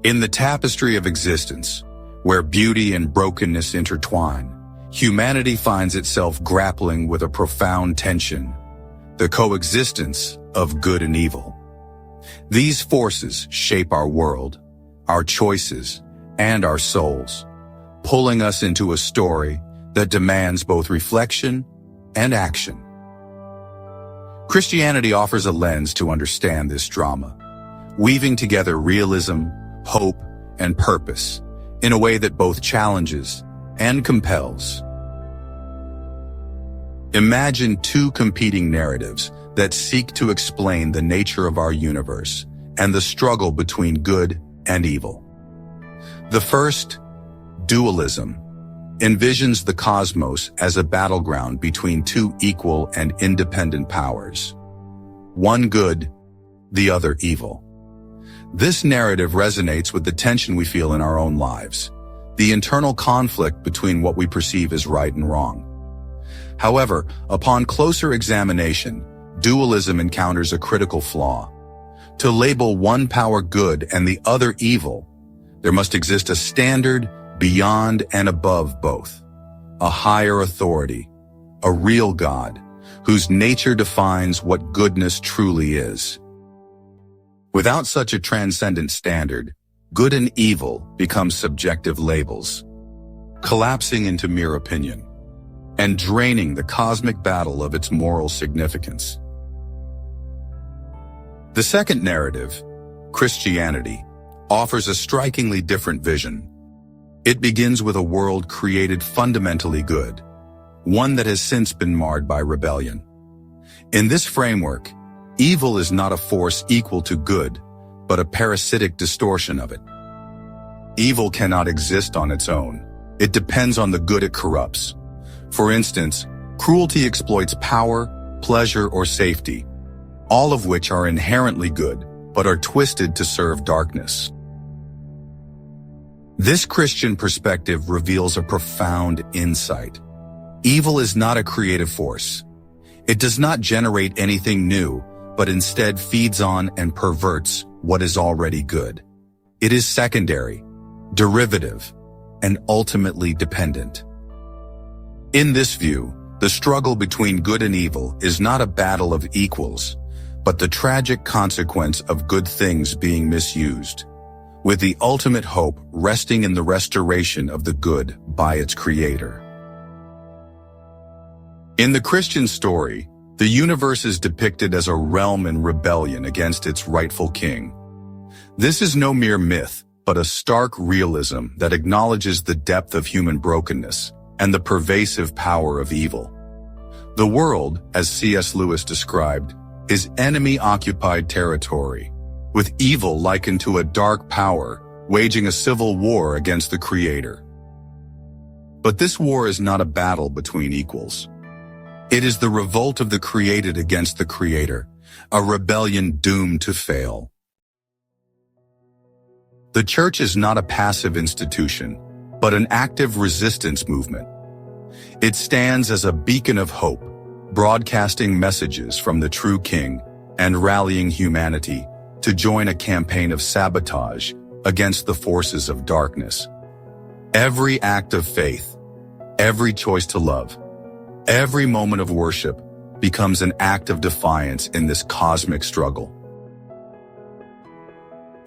In the tapestry of existence, where beauty and brokenness intertwine, humanity finds itself grappling with a profound tension, the coexistence of good and evil. These forces shape our world, our choices, and our souls, pulling us into a story that demands both reflection and action. Christianity offers a lens to understand this drama, weaving together realism, hope, and purpose in a way that both challenges and compels. Imagine two competing narratives that seek to explain the nature of our universe and the struggle between good and evil. The first, dualism, envisions the cosmos as a battleground between two equal and independent powers. One good, the other evil. This narrative resonates with the tension we feel in our own lives, the internal conflict between what we perceive as right and wrong. However, upon closer examination, dualism encounters a critical flaw. To label one power good and the other evil, there must exist a standard beyond and above both, a higher authority, a real God, whose nature defines what goodness truly is. Without such a transcendent standard, good and evil become subjective labels, collapsing into mere opinion, and draining the cosmic battle of its moral significance. The second narrative, Christianity, offers a strikingly different vision. It begins with a world created fundamentally good, one that has since been marred by rebellion. In this framework, evil is not a force equal to good, but a parasitic distortion of it. Evil cannot exist on its own. It depends on the good it corrupts. For instance, cruelty exploits power, pleasure, or safety, all of which are inherently good, but are twisted to serve darkness. This Christian perspective reveals a profound insight. Evil is not a creative force. It does not generate anything new, but instead feeds on and perverts what is already good. It is secondary, derivative, and ultimately dependent. In this view, the struggle between good and evil is not a battle of equals, but the tragic consequence of good things being misused, with the ultimate hope resting in the restoration of the good by its creator. In the Christian story, the universe is depicted as a realm in rebellion against its rightful king. This is no mere myth, but a stark realism that acknowledges the depth of human brokenness and the pervasive power of evil. The world, as C.S. Lewis described, is enemy-occupied territory, with evil likened to a dark power waging a civil war against the Creator. But this war is not a battle between equals. It is the revolt of the created against the Creator, a rebellion doomed to fail. The Church is not a passive institution, but an active resistance movement. It stands as a beacon of hope, broadcasting messages from the true King and rallying humanity to join a campaign of sabotage against the forces of darkness. Every act of faith, every choice to love, every moment of worship becomes an act of defiance in this cosmic struggle.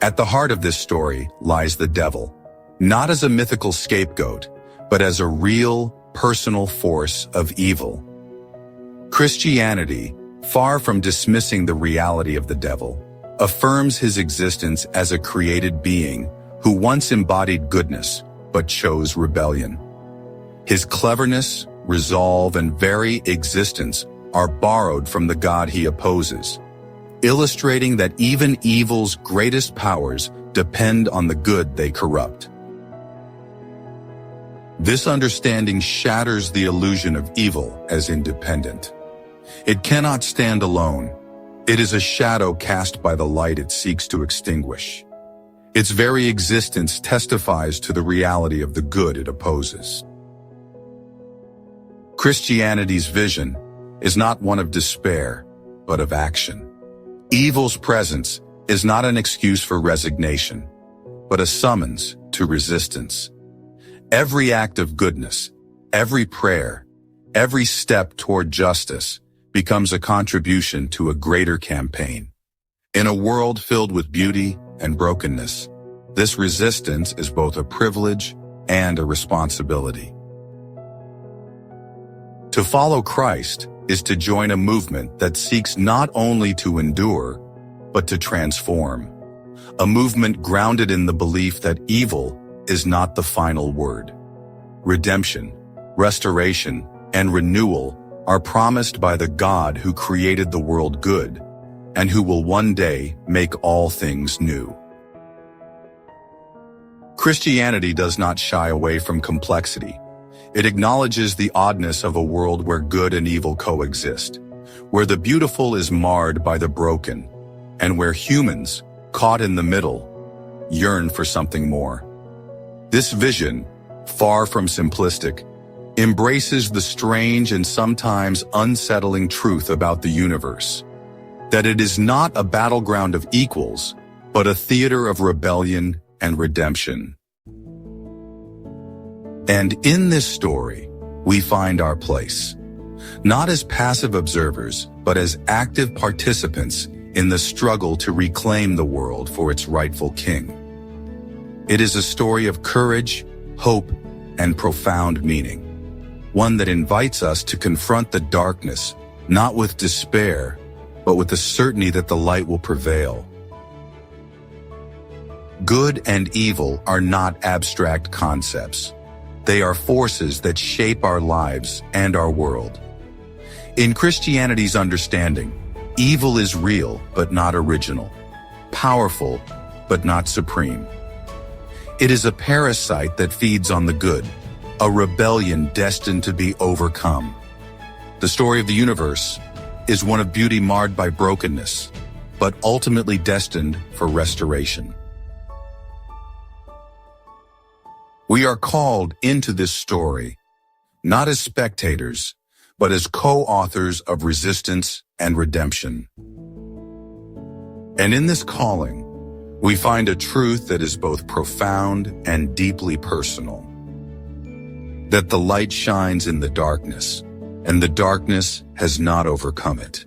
At the heart of this story lies the devil, not as a mythical scapegoat, but as a real, personal force of evil. Christianity, far from dismissing the reality of the devil, affirms his existence as a created being who once embodied goodness, but chose rebellion. His cleverness, resolve, and very existence are borrowed from the God he opposes, illustrating that even evil's greatest powers depend on the good they corrupt. This understanding shatters the illusion of evil as independent. It cannot stand alone. It is a shadow cast by the light it seeks to extinguish. Its very existence testifies to the reality of the good it opposes. Christianity's vision is not one of despair, but of action. Evil's presence is not an excuse for resignation, but a summons to resistance. Every act of goodness, every prayer, every step toward justice becomes a contribution to a greater campaign. In a world filled with beauty and brokenness, this resistance is both a privilege and a responsibility. To follow Christ is to join a movement that seeks not only to endure, but to transform. A movement grounded in the belief that evil is not the final word. Redemption, restoration, and renewal are promised by the God who created the world good and who will one day make all things new. Christianity does not shy away from complexity. It acknowledges the oddness of a world where good and evil coexist, where the beautiful is marred by the broken, and where humans, caught in the middle, yearn for something more. This vision, far from simplistic, embraces the strange and sometimes unsettling truth about the universe, that it is not a battleground of equals, but a theater of rebellion and redemption. And in this story, we find our place, not as passive observers, but as active participants in the struggle to reclaim the world for its rightful king. It is a story of courage, hope, and profound meaning, one that invites us to confront the darkness, not with despair, but with the certainty that the light will prevail. Good and evil are not abstract concepts. They are forces that shape our lives and our world. In Christianity's understanding, evil is real but not original, powerful but not supreme. It is a parasite that feeds on the good, a rebellion destined to be overcome. The story of the universe is one of beauty marred by brokenness, but ultimately destined for restoration. We are called into this story, not as spectators, but as co-authors of resistance and redemption. And in this calling, we find a truth that is both profound and deeply personal. That the light shines in the darkness, and the darkness has not overcome it.